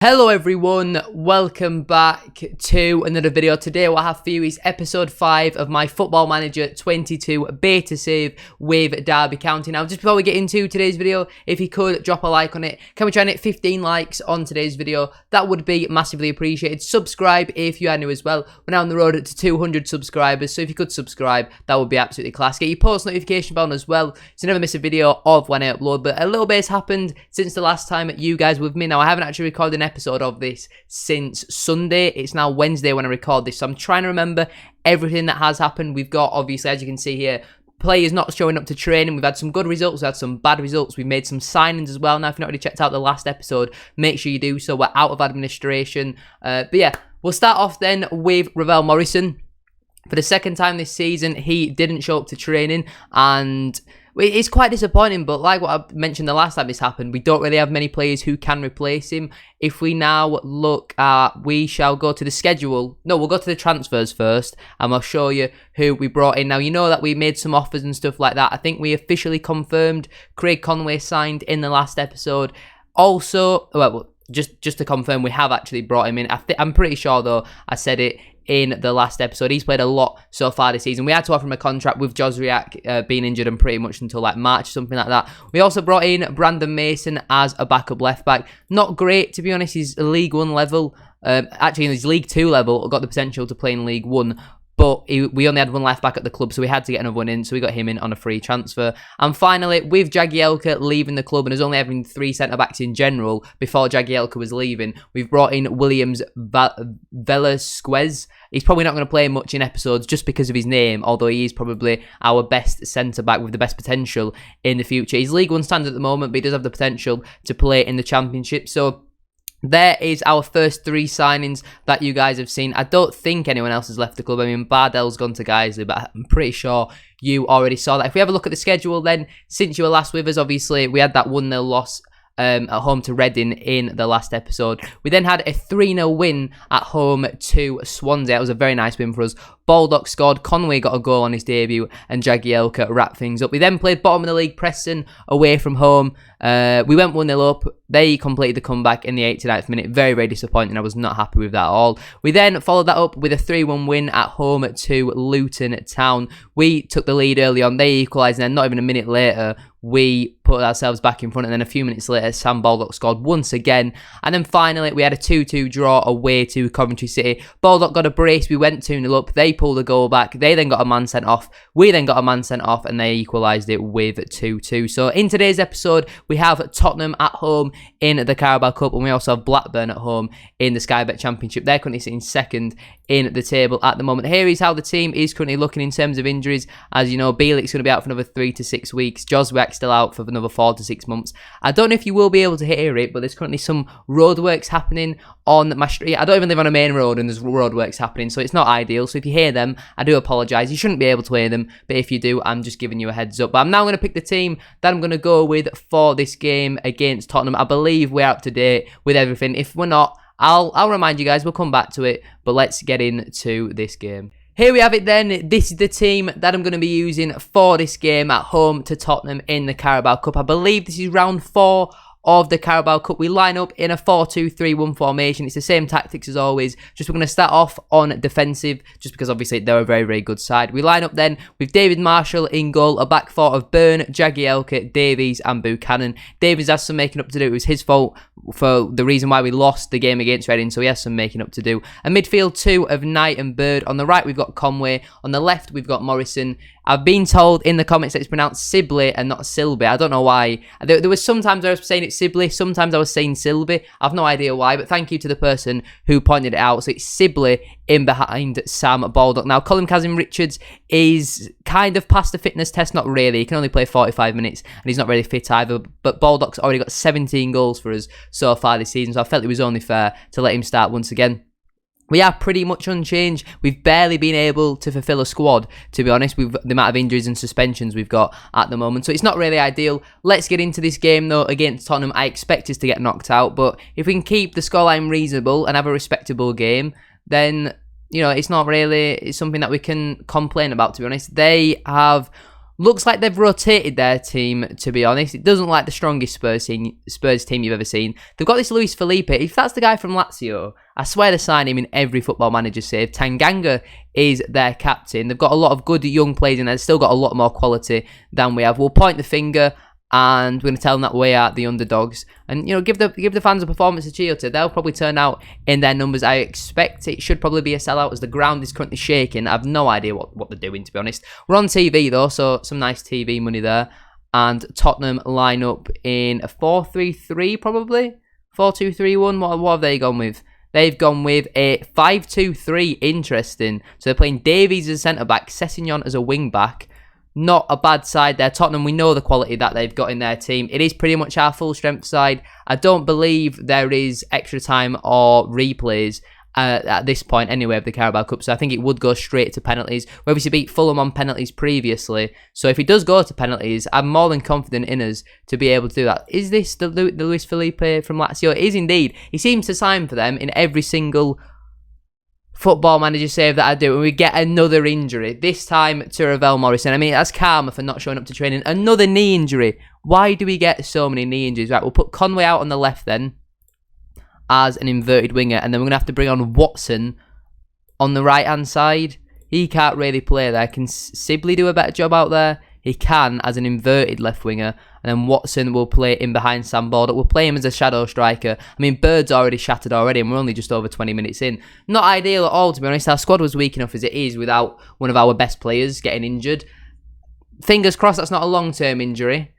Hello everyone, welcome back to another video. Today what I have for you is episode 5 of my Football Manager 22 beta save with Derby County. Now just before we get into today's video, if you could drop a like on it. Can we try and hit 15 likes on today's video? That would be massively appreciated. Subscribe if you are new as well. We're now on the road to 200 subscribers, so if you could subscribe, that would be absolutely class. Get your post notification bell on as well, so you never miss a video of when I upload. But a little bit has happened since the last time you guys were with me. Now I haven't actually recorded an episode of this since Sunday. It's now Wednesday when I record this, so I'm trying to remember everything that has happened. We've got, obviously, as you can see here, players not showing up to training. We've had some good results, we've had some bad results, we've made some signings as well. Now if you've not already checked out the last episode, make sure you do so. We're out of administration, but yeah, we'll start off then with Ravel Morrison. For the second time this season, he didn't show up to training, and it's quite disappointing, but like what I mentioned the last time this happened, we don't really have many players who can replace him. If we now look at, we shall go to the schedule. No, we'll go to the transfers first, and I'll show you who we brought in. Now, you know that we made some offers and stuff like that. I think we officially confirmed Craig Conway signed in the last episode. Also, well, just to confirm, we have actually brought him in. I'm pretty sure, though, I said it in the last episode. He's played a lot so far this season. We had to offer him a contract with Josriak being injured and pretty much until like March, something like that. We also brought in Brandon Mason as a backup left back. Not great, to be honest. He's a League 1 level. Actually, in his League 2 level, got the potential to play in League 1. But we only had one left back at the club, so we had to get another one in, so we got him in on a free transfer. And finally, with Jagielka leaving the club and us only having 3 centre-backs in general before Jagielka was leaving, we've brought in Williams Velasquez. He's probably not going to play much in episodes just because of his name, although he is probably our best centre-back with the best potential in the future. He's League 1 standard at the moment, but he does have the potential to play in the Championship. So there is our first 3 signings that you guys have seen. I don't think anyone else has left the club. I mean, Bardell's gone to Guiseley, but I'm pretty sure you already saw that. If we have a look at the schedule then, since you were last with us, obviously, we had that 1-0 loss at home to Reading in the last episode. We then had a 3-0 win at home to Swansea. It was a very nice win for us. Baldock scored, Conway got a goal on his debut, and Jagielka wrapped things up. We then played bottom of the league Preston away from home. We went 1-0 up. They completed the comeback in the 89th minute. Very, very disappointing. I was not happy with that at all. We then followed that up with a 3-1 win at home to Luton Town. We took the lead early on. They equalised, and then not even a minute later, we put ourselves back in front, and then a few minutes later, Sam Baldock scored once again. And then finally, we had a 2-2 draw away to Coventry City. Baldock got a brace. We went 2-0 up. They pulled a goal back. They then got a man sent off. We then got a man sent off, and they equalised it with 2-2. So in today's episode, we have Tottenham at home in the Carabao Cup, and we also have Blackburn at home in the Sky Bet Championship. They're currently sitting second in the table at the moment. Here is how the team is currently looking in terms of injuries. As you know, Bielik's going to be out for another 3 to 6 weeks. Joswiak's still out for another 4 to 6 months. I don't know if you will be able to hear it, but there's currently some roadworks happening on my street. I don't even live on a main road, and there's roadworks happening, so it's not ideal. So if you hear them, I do apologise. You shouldn't be able to hear them, but if you do, I'm just giving you a heads up. But I'm now going to pick the team that I'm going to go with for this game against Tottenham. I believe we're up to date with everything. If we're not, I'll remind you guys. We'll come back to it, but let's get into this game. Here we have it then. This is the team that I'm going to be using for this game at home to Tottenham in the Carabao Cup. I believe this is round 4 of the Carabao Cup. We line up in a 4-2-3-1 formation. It's the same tactics as always. Just we're going to start off on defensive, just because obviously they're a very, very good side. We line up then with David Marshall in goal, a back 4 of Byrne, Jagielka, Davies and Buchanan. Davies has some making up to do. It was his fault for the reason why we lost the game against Reading, so he has some making up to do. A midfield 2 of Knight and Bird. On the right we've got Conway. On the left we've got Morrison. I've been told in the comments that it's pronounced Sibley and not Silby. I don't know why. There was sometimes I was saying it's Sibley, sometimes I was saying Silby. I've no idea why, but thank you to the person who pointed it out. So it's Sibley in behind Sam Baldock. Now, Colin Kazim-Richards is kind of past the fitness test. Not really. He can only play 45 minutes, and he's not really fit either. But Baldock's already got 17 goals for us so far this season, so I felt it was only fair to let him start once again. We are pretty much unchanged. We've barely been able to fulfill a squad, to be honest, with the amount of injuries and suspensions we've got at the moment. So it's not really ideal. Let's get into this game, though, against Tottenham. I expect us to get knocked out, but if we can keep the scoreline reasonable and have a respectable game, then, you know, it's not really something that we can complain about, to be honest. They have Looks like they've rotated their team, to be honest. It doesn't look like the strongest Spurs team you've ever seen. They've got this Luis Felipe. If that's the guy from Lazio, I swear they sign him in every Football Manager save. Tanganga is their captain. They've got a lot of good young players in there. They've still got a lot more quality than we have. We'll point the finger and we're going to tell them that we are the underdogs. And, you know, give the fans a performance to cheer to. They'll probably turn out in their numbers. I expect it should probably be a sellout as the ground is currently shaking. I have no idea what they're doing, to be honest. We're on TV, though, so some nice TV money there. And Tottenham line up in a 4-3-3, probably? 4-2-3-1. What have they gone with? They've gone with a 5-2-3. Interesting. So they're playing Davies as a centre-back, Sessegnon as a wing-back. Not a bad side there. Tottenham, we know the quality that they've got in their team. It is pretty much our full strength side. I don't believe there is extra time or replays at this point anyway of the Carabao Cup. So I think it would go straight to penalties. We obviously beat Fulham on penalties previously. So if it does go to penalties, I'm more than confident in us to be able to do that. Is this the Luis Felipe from Lazio? It is indeed. He seems to sign for them in every single Football Manager save that I do, and we get another injury, this time to Ravel Morrison. I mean, that's karma for not showing up to training. Another knee injury. Why do we get so many knee injuries? Right, we'll put Conway out on the left then as an inverted winger, and then we're going to have to bring on Watson on the right-hand side. He can't really play there. Can Sibley do a better job out there? He can as an inverted left winger. And then Watson will play in behind Sam Baldock. We'll play him as a shadow striker. I mean, Bird's already shattered already, and we're only just over 20 minutes in. Not ideal at all, to be honest. Our squad was weak enough as it is without one of our best players getting injured. Fingers crossed that's not a long-term injury.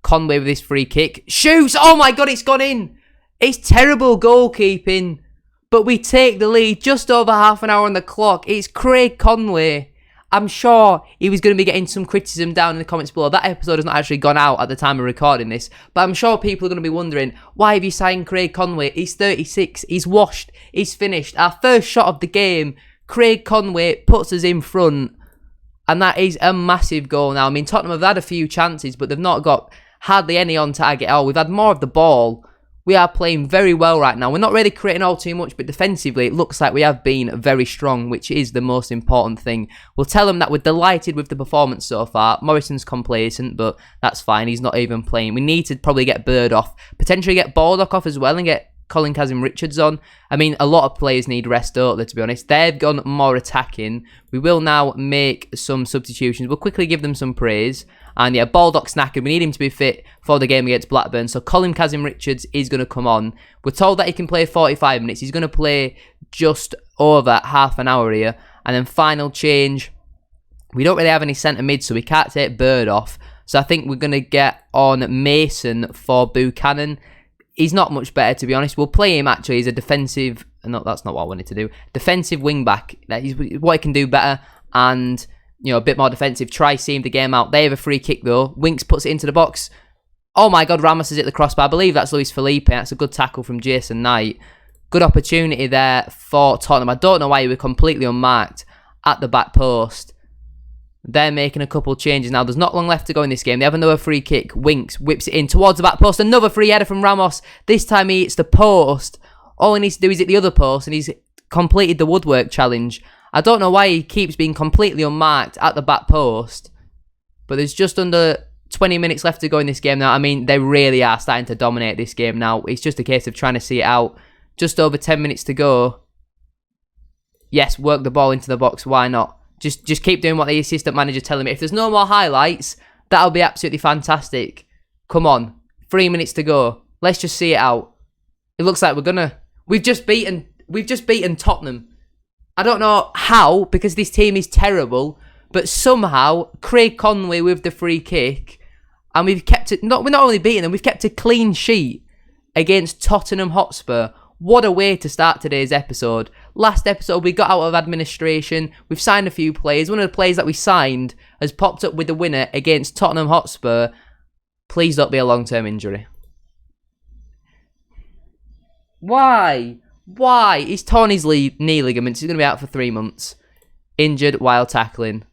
Conway with his free kick. Shoots! Oh my God, it's gone in! It's terrible goalkeeping. But we take the lead just over half an hour on the clock. It's Craig Conway. I'm sure he was going to be getting some criticism down in the comments below. That episode has not actually gone out at the time of recording this, but I'm sure people are going to be wondering, why have you signed Craig Conway? He's 36, he's washed, he's finished. Our first shot of the game, Craig Conway puts us in front, and that is a massive goal now. I mean, Tottenham have had a few chances, but they've not got hardly any on target at all. We've had more of the ball. We are playing very well right now. We're not really creating all too much, but defensively, it looks like we have been very strong, which is the most important thing. We'll tell them that we're delighted with the performance so far. Morrison's complacent, but that's fine. He's not even playing. We need to probably get Bird off, potentially get Baldock off as well, and get Colin Kazim-Richards on. I mean, a lot of players need rest, don't they, to be honest. They've gone more attacking. We will now make some substitutions. We'll quickly give them some praise. And yeah, Baldock's knackered. We need him to be fit for the game against Blackburn. So Colin Kazim-Richards is going to come on. We're told that he can play 45 minutes. He's going to play just over half an hour here. And then final change. We don't really have any centre mid, so we can't take Bird off. So I think we're going to get on Mason for Buchanan. He's not much better, to be honest. We'll play him, actually, as a defensive... No, that's not what I wanted to do. Defensive wing-back. That is what he can do better. And... you know, a bit more defensive. Try seeing the game out. They have a free kick, though. Winks puts it into the box. Oh, my God. Ramos has hit the crossbar. I believe that's Luis Felipe. That's a good tackle from Jason Knight. Good opportunity there for Tottenham. I don't know why he was completely unmarked at the back post. They're making a couple changes now. There's not long left to go in this game. They have another free kick. Winks whips it in towards the back post. Another free header from Ramos. This time he hits the post. All he needs to do is hit the other post, and he's completed the woodwork challenge. I don't know why he keeps being completely unmarked at the back post. But there's just under 20 minutes left to go in this game now. I mean, they really are starting to dominate this game now. It's just a case of trying to see it out. Just over 10 minutes to go. Yes, work the ball into the box. Why not? Just keep doing what the assistant manager's telling me. If there's no more highlights, that'll be absolutely fantastic. Come on. 3 minutes to go. Let's just see it out. It looks like we're gonna... We've just beaten Tottenham. I don't know how, because this team is terrible, but somehow Craig Conway with the free kick, and we've kept it... we're not only beating them, we've kept a clean sheet against Tottenham Hotspur. What a way to start today's episode. Last episode, we got out of administration. We've signed a few players. One of the players that we signed has popped up with the winner against Tottenham Hotspur. Please don't be a long-term injury. Why? Why? He's torn his knee ligaments. He's going to be out for 3 months. Injured while tackling.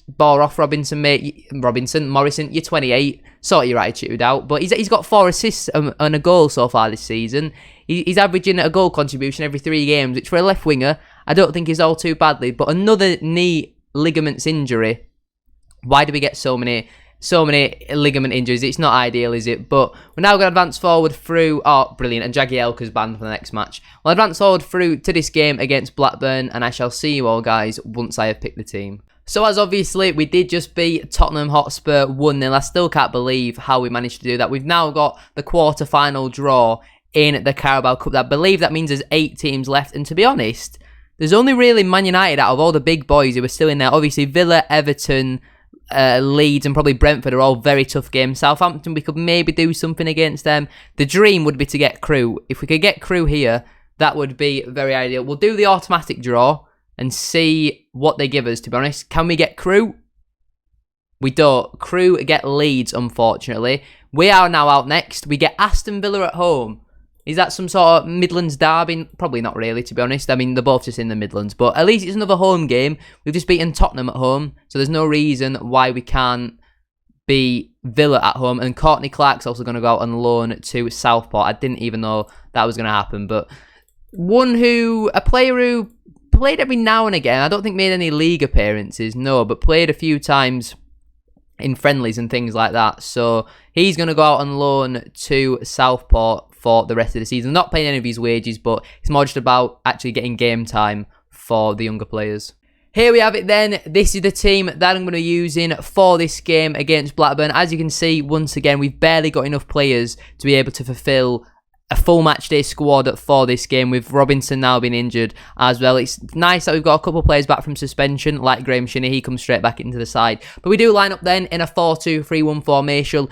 Ball off Robinson, mate. Morrison, you're 28. Sort your attitude out. But he's got 4 assists and a goal so far this season. He's averaging a goal contribution every 3 games, which for a left winger, I don't think is all too badly. But another knee ligaments injury. Why do we get so many ligament injuries? It's not ideal, is it? But we're now going to advance forward through... Oh, brilliant. And Jagielka's banned for the next match. We'll advance forward through to this game against Blackburn, and I shall see you all, guys, once I have picked the team. So, as obviously, we did just beat Tottenham Hotspur 1-0. I still can't believe how we managed to do that. We've now got the quarter-final draw in the Carabao Cup. I believe that means there's 8 teams left. And to be honest, there's only really Man United out of all the big boys who are still in there. Obviously, Villa, Everton... Leeds and probably Brentford are all very tough games. Southampton, we could maybe do something against them. The dream would be to get Crewe. If we could get Crewe here, that would be very ideal. We'll do the automatic draw and see what they give us, to be honest. Can we get Crewe? We don't. Crewe get Leeds, unfortunately. We are now out next. We get Aston Villa at home. Is that some sort of Midlands derby? Probably not really, to be honest. I mean, they're both just in the Midlands. But at least it's another home game. We've just beaten Tottenham at home. So there's no reason why we can't beat Villa at home. And Courtney Clark's also going to go out on loan to Southport. I didn't even know that was going to happen. But a player who played every now and again. I don't think made any league appearances, no. But played a few times in friendlies and things like that. So he's going to go out on loan to Southport for the rest of the season. Not paying any of his wages, but it's more just about actually getting game time for the younger players. Here we have it then. This is the team that I'm going to be using for this game against Blackburn. As you can see, once again, we've barely got enough players to be able to fulfill a full match day squad for this game, with Robinson now being injured as well. It's nice that we've got a couple of players back from suspension, like Graham Shinney. He comes straight back into the side. But we do line up then in a 4-2-3-1 formation.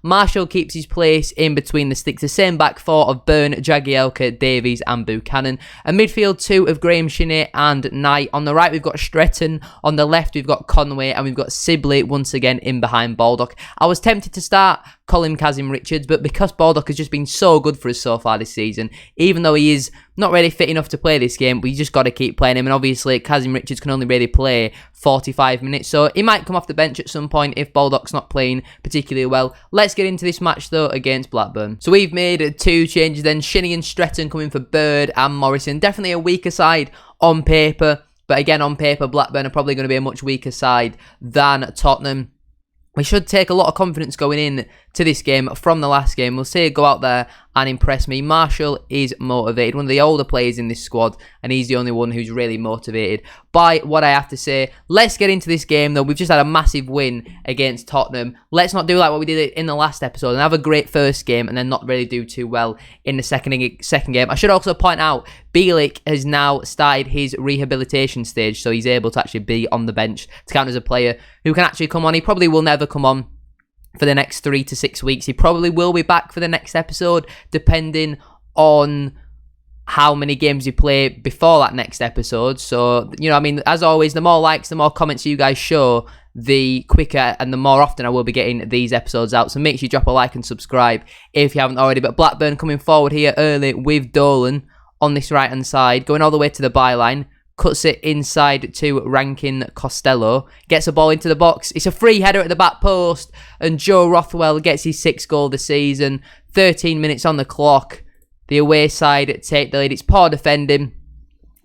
Marshall keeps his place in between the sticks. The same back four of Byrne, Jagielka, Davies and Buchanan. A midfield 2 of Graham Shinney and Knight. On the right, we've got Stretton. On the left, we've got Conway. And we've got Sibley once again in behind Baldock. I was tempted to start Colin Kazim-Richards, but because Baldock has just been so good for us so far this season, even though he is not really fit enough to play this game, we just got to keep playing him. And obviously, Kazim-Richards can only really play 45 minutes, so he might come off the bench at some point if Baldock's not playing particularly well. Let's get into this match, though, against Blackburn. So we've made 2 changes then. Shinney and Stretton coming for Bird and Morrison. Definitely a weaker side on paper, but again, on paper, Blackburn are probably going to be a much weaker side than Tottenham. We should take a lot of confidence going in to this game from the last game. We'll say go out there and impress me. Marshall is motivated, one of the older players in this squad, and he's the only one who's really motivated by what I have to say. Let's get into this game, though. We've just had a massive win against Tottenham. Let's not do like what we did in the last episode and have a great first game and then not really do too well in the second game. I should also point out, Bielik has now started his rehabilitation stage, so he's able to actually be on the bench to count as a player who can actually come on. He probably will never come on for the next 3 to 6 weeks. He probably will be back for the next episode, depending on how many games you play before that next episode. So, you know, I mean, as always, the more likes, the more comments you guys show, the quicker and the more often I will be getting these episodes out. So make sure you drop a like and subscribe if you haven't already. But Blackburn coming forward here early with Dolan on this right-hand side, going all the way to the byline. Cuts it inside to Rankin Costello. Gets a ball into the box. It's a free header at the back post. And Joe Rothwell gets his 6th goal this season. 13 minutes on the clock. The away side take the lead. It's poor defending.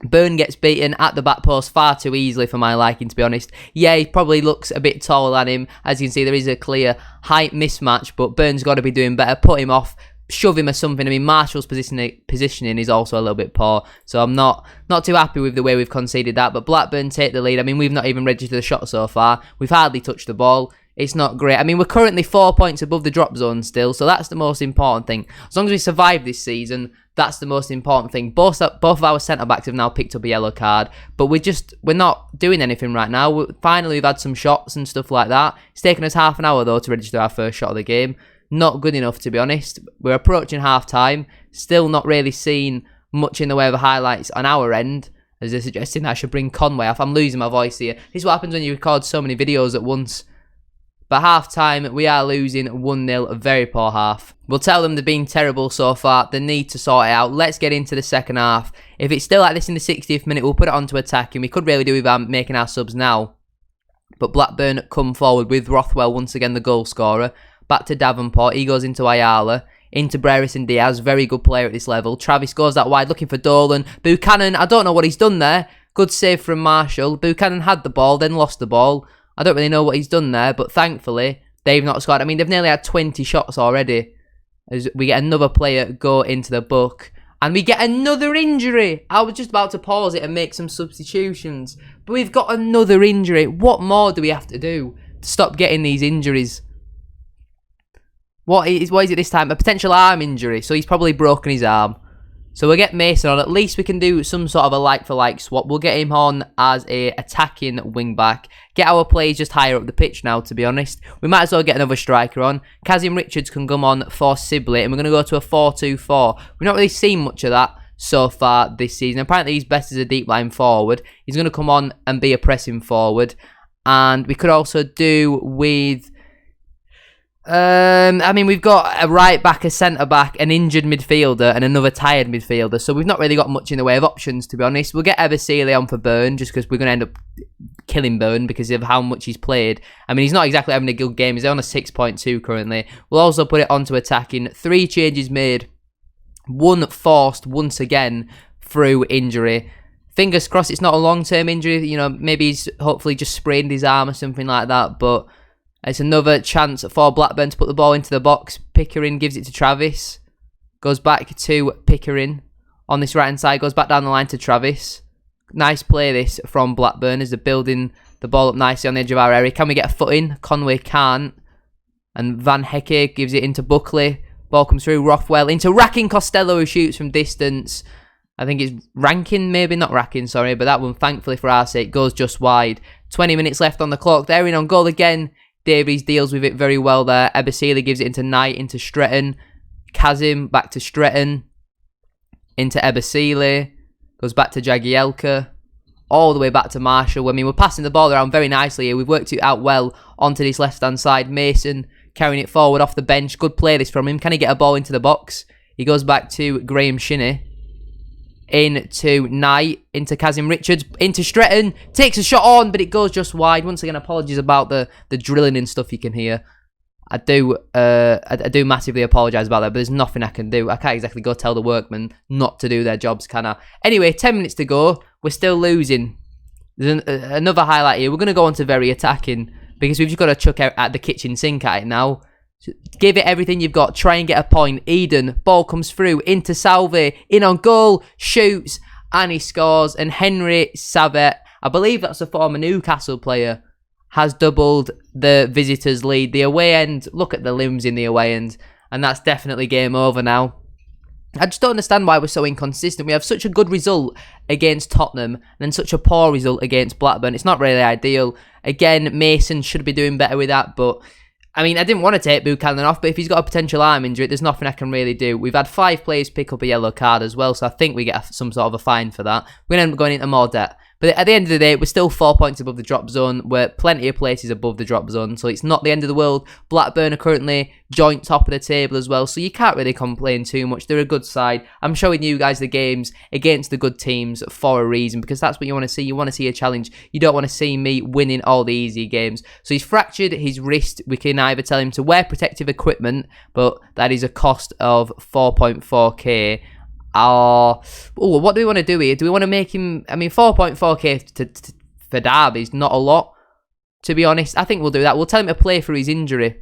Byrne gets beaten at the back post far too easily for my liking, to be honest. Yeah, he probably looks a bit taller than him. As you can see, there is a clear height mismatch. But Byrne's got to be doing better. Put him off. Shove him or something. I mean, Marshall's positioning is also a little bit poor, so I'm not too happy with the way we've conceded that. But Blackburn take the lead. I mean, we've not even registered a shot so far. We've hardly touched the ball. It's not great. I mean, we're currently 4 points above the drop zone still, so that's the most important thing. As long as we survive this season, that's the most important thing. Both of our centre-backs have now picked up a yellow card, but we're not doing anything right now. Finally, we've had some shots and stuff like that. It's taken us half an hour, though, to register our first shot of the game. Not good enough, to be honest. We're approaching half-time. Still not really seen much in the way of highlights on our end, as they're suggesting that I should bring Conway off. I'm losing my voice here. This is what happens when you record so many videos at once. But half-time, we are losing 1-0, a very poor half. We'll tell them they've been terrible so far. They need to sort it out. Let's get into the second half. If it's still like this in the 60th minute, we'll put it onto attack, and we could really do with making our subs now. But Blackburn come forward with Rothwell, once again the goal scorer. Back to Davenport. He goes into Ayala. Into Brereton and Diaz. Very good player at this level. Travis goes that wide looking for Dolan. Buchanan, I don't know what he's done there. Good save from Marshall. Buchanan had the ball, then lost the ball. I don't really know what he's done there, but thankfully, they've not scored. I mean, they've nearly had 20 shots already. As we get another player go into the book. And we get another injury. I was just about to pause it and make some substitutions. But we've got another injury. What more do we have to do to stop getting these injuries? What is it this time? A potential arm injury. So he's probably broken his arm. So we'll get Mason on. At least we can do some sort of a like-for-like swap. We'll get him on as a attacking wing-back. Get our players just higher up the pitch now, to be honest. We might as well get another striker on. Kazim Richards can come on for Sibley. And we're going to go to a 4-2-4. We've not really seen much of that so far this season. Apparently he's best as a deep line forward. He's going to come on and be a pressing forward. And we could also do with... I mean, we've got a right back, a centre back, an injured midfielder, and another tired midfielder. So we've not really got much in the way of options, to be honest. We'll get Ebasile on for Byrne, just because we're going to end up killing Byrne because of how much he's played. I mean, he's not exactly having a good game. He's on a 6.2 currently. We'll also put it onto attacking. 3 changes made. 1 forced once again through injury. Fingers crossed it's not a long-term injury. You know, maybe he's hopefully just sprained his arm or something like that, but... It's another chance for Blackburn to put the ball into the box. Pickering gives it to Travis. Goes back to Pickering. On this right-hand side, goes back down the line to Travis. Nice play this from Blackburn as they're building the ball up nicely on the edge of our area. Can we get a foot in? Conway can't. And Van Hecke gives it into Buckley. Ball comes through. Rothwell into Racking Costello, who shoots from distance. I think it's Rankin, maybe. Not Racking, sorry. But that one, thankfully for our sake, goes just wide. 20 minutes left on the clock. They're in on goal again. Davies deals with it very well there. Ebasile gives it into Knight, into Stretton. Kazim back to Stretton. Into Ebasile. Goes back to Jagielka. All the way back to Marshall. I mean, we're passing the ball around very nicely here. We've worked it out well onto this left-hand side. Mason carrying it forward off the bench. Good play this from him. Can he get a ball into the box? He goes back to Graham Shinney. Into Knight, into Kazim Richards, into Stretton, takes a shot on, but it goes just wide. Once again, apologies about the drilling and stuff you can hear. I do massively apologise about that, but there's nothing I can do. I can't exactly go tell the workmen not to do their jobs, can I? Anyway, 10 minutes to go. We're still losing. There's another highlight here. We're going to go on to very attacking, because we've just got to chuck out at the kitchen sink at it now. Give it everything you've got. Try and get a point. Eden. Ball comes through. Into Salve. In on goal. Shoots. And he scores. And Henry Savet, I believe that's a former Newcastle player, has doubled the visitors' lead. The away end. Look at the limbs in the away end. And that's definitely game over now. I just don't understand why we're so inconsistent. We have such a good result against Tottenham and then such a poor result against Blackburn. It's not really ideal. Again, Mason should be doing better with that, but... I mean, I didn't want to take Buchanan off, but if he's got a potential arm injury, there's nothing I can really do. We've had 5 players pick up a yellow card as well, so I think we get some sort of a fine for that. We're going to end up going into more debt. But at the end of the day, we're still 4 points above the drop zone. We're plenty of places above the drop zone, so it's not the end of the world. Blackburn are currently joint top of the table as well, so you can't really complain too much. They're a good side. I'm showing you guys the games against the good teams for a reason, because that's what you want to see. You want to see a challenge. You don't want to see me winning all the easy games. So he's fractured his wrist. We can either tell him to wear protective equipment, but that is a cost of 4.4k. What do we want to do here? Do we want to make him... I mean, 4.4k for Derby is not a lot, to be honest. I think we'll do that. We'll tell him to play for his injury.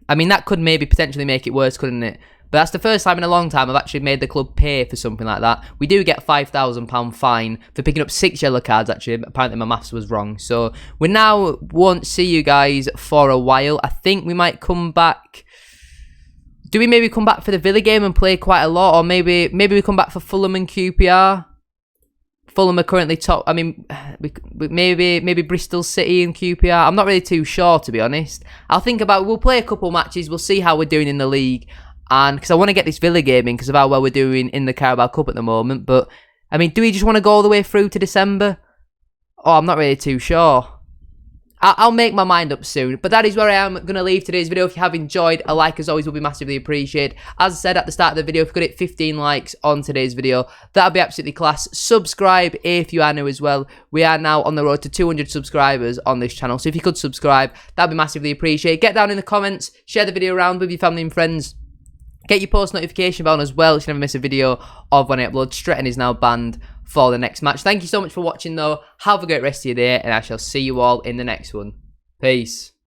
I mean, that could maybe potentially make it worse, couldn't it? But that's the first time in a long time I've actually made the club pay for something like that. We do get a £5,000 fine for picking up 6 yellow cards, actually. Apparently my maths was wrong. So we now won't see you guys for a while. I think we might come back... Do we maybe come back for the Villa game and play quite a lot? Or maybe we come back for Fulham and QPR? Fulham are currently top. I mean, maybe Bristol City and QPR. I'm not really too sure, to be honest. I'll think about... We'll play a couple matches. We'll see how we're doing in the league. And because I want to get this Villa game in because of how well we're doing in the Carabao Cup at the moment. But, I mean, do we just want to go all the way through to December? Oh, I'm not really too sure. I'll make my mind up soon, but that is where I am going to leave today's video. If you have enjoyed, a like as always will be massively appreciated. As I said at the start of the video, if you could hit 15 likes on today's video, that would be absolutely class. Subscribe if you are new as well. We are now on the road to 200 subscribers on this channel, so if you could subscribe, that would be massively appreciated. Get down in the comments, share the video around with your family and friends. Get your post notification bell on as well, so you never miss a video of when I upload. Stretton is now banned for the next match. Thank you so much for watching though. Have a great rest of your day, and I shall see you all in the next one. Peace.